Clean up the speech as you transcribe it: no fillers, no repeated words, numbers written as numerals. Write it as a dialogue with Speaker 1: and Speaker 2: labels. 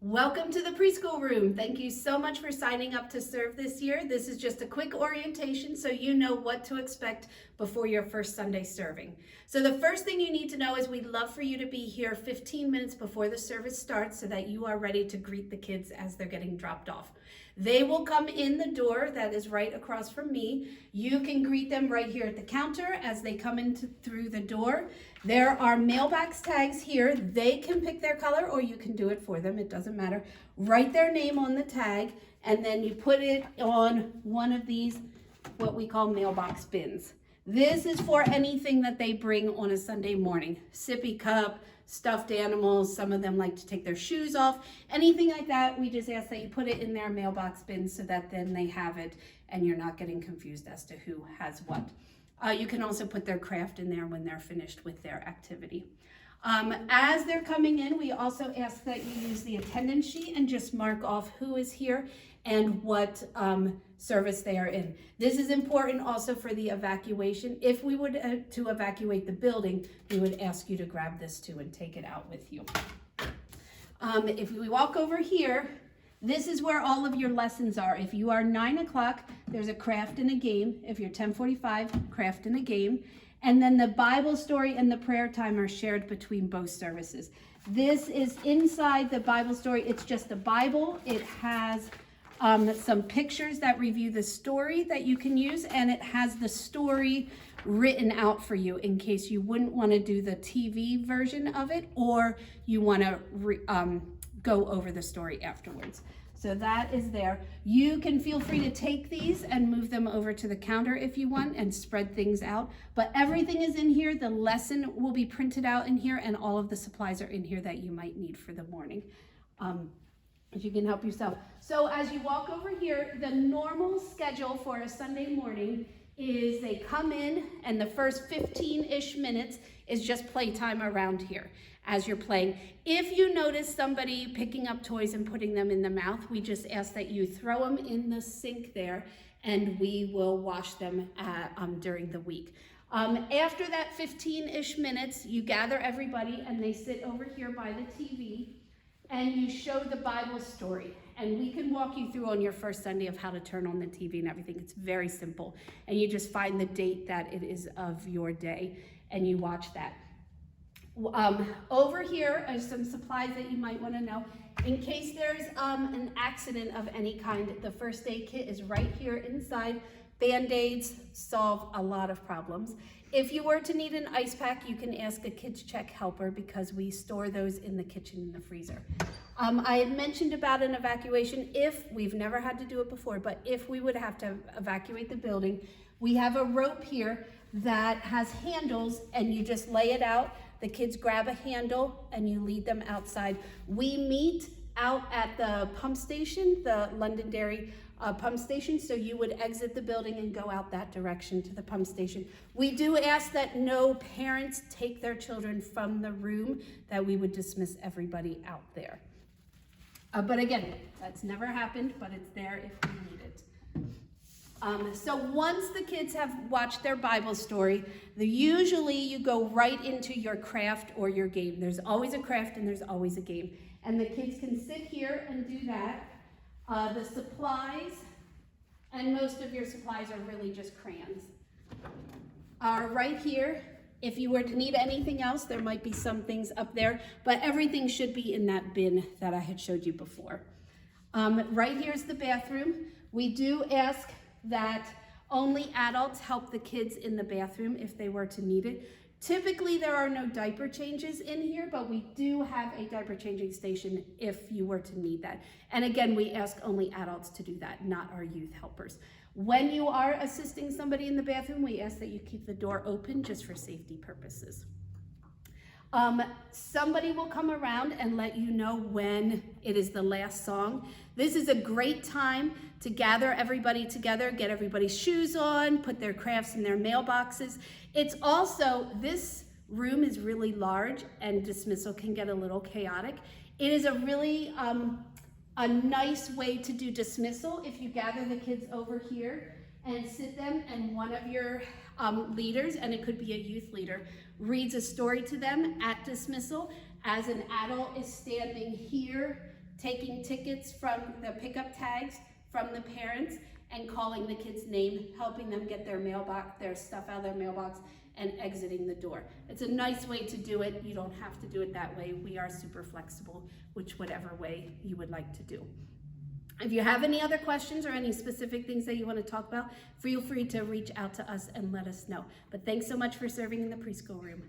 Speaker 1: Welcome to the preschool room. Thank you so much for signing up to serve this year. This is just a quick orientation so you know what to expect before your first Sunday serving. So the first thing you need to know is we'd love for you to be here 15 minutes before the service starts so that you are ready to greet the kids as they're getting dropped off. They will come in the door that is right across from me. You can greet them right here at the counter as they come in through the door. There are mailbox tags here. They can pick their color or you can do it for them. It doesn't matter. Write their name on the tag and then you put it on one of these, what we call mailbox bins. This is for anything that they bring on a Sunday morning. Sippy cup, stuffed animals, some of them like to take their shoes off, anything like that. We just ask that you put it in their mailbox bin so that then they have it and you're not getting confused as to who has what. You can also put their craft in there when they're finished with their activity. As they're coming in, we also ask that you use the attendance sheet and just mark off who is here and what service they are in. This is important also for the evacuation. If we were to evacuate the building, we would ask you to grab this too and take it out with you. If we walk over here, this is where all of your lessons are. If you are 9 o'clock, there's a craft and a game. If you're 10:45, craft and a game. And then the Bible story and the prayer time are shared between both services. This is inside the Bible story. It's just a Bible. It has some pictures that review the story that you can use, and it has the story written out for you in case you wouldn't want to do the TV version of it or you want to go over the story afterwards. So that is there. You can feel free to take these and move them over to the counter if you want and spread things out. But everything is in here. The lesson will be printed out in here and all of the supplies are in here that you might need for the morning. If you can help yourself. So as you walk over here, the normal schedule for a Sunday morning is they come in and the first 15-ish minutes is just playtime around here as you're playing. If you notice somebody picking up toys and putting them in the mouth, we just ask that you throw them in the sink there and we will wash them during the week. After that 15-ish minutes, you gather everybody and they sit over here by the TV and you show the Bible story. And we can walk you through on your first Sunday of how to turn on the TV and everything. It's very simple. And you just find the date that it is of your day and you watch that. Over here are some supplies that you might want to know. In case there's an accident of any kind, the first aid kit is right here inside. Band-Aids solve a lot of problems. If you were to need an ice pack, you can ask a Kids Check helper because we store those in the kitchen in the freezer. I had mentioned about an evacuation. If we've never had to do it before, but if we would have to evacuate the building, we have a rope here that has handles and you just lay it out. The kids grab a handle and you lead them outside. We meet out at the pump station, the Londonderry pump station, so you would exit the building and go out that direction to the pump station. We do ask that no parents take their children from the room, that we would dismiss everybody out there. But again, that's never happened, but it's there if we need it. So once the kids have watched their Bible story, usually you go right into your craft or your game. There's always a craft and there's always a game. And the kids can sit here and do that. The supplies, and most of your supplies are really just crayons, are right here. If you were to need anything else, there might be some things up there, but everything should be in that bin that I had showed you before. Right here is the bathroom. We do ask that only adults help the kids in the bathroom if they were to need it. Typically, there are no diaper changes in here, but we do have a diaper changing station if you were to need that. And again, we ask only adults to do that, not our youth helpers. When you are assisting somebody in the bathroom, we ask that you keep the door open just for safety purposes. Somebody will come around and let you know when it is the last song. This is a great time to gather everybody together, get everybody's shoes on, put their crafts in their mailboxes. It's also, this room is really large and dismissal can get a little chaotic. It is a really a nice way to do dismissal if you gather the kids over here and sit them and one of your leaders, and it could be a youth leader, reads a story to them at dismissal as an adult is standing here taking tickets from the pickup tags from the parents and calling the kid's name, helping them get their mailbox, their stuff out of their mailbox, and exiting the door. It's a nice way to do it. You don't have to do it that way. We are super flexible, whatever way you would like to do. If you have any other questions or any specific things that you want to talk about, feel free to reach out to us and let us know. But thanks so much for serving in the preschool room.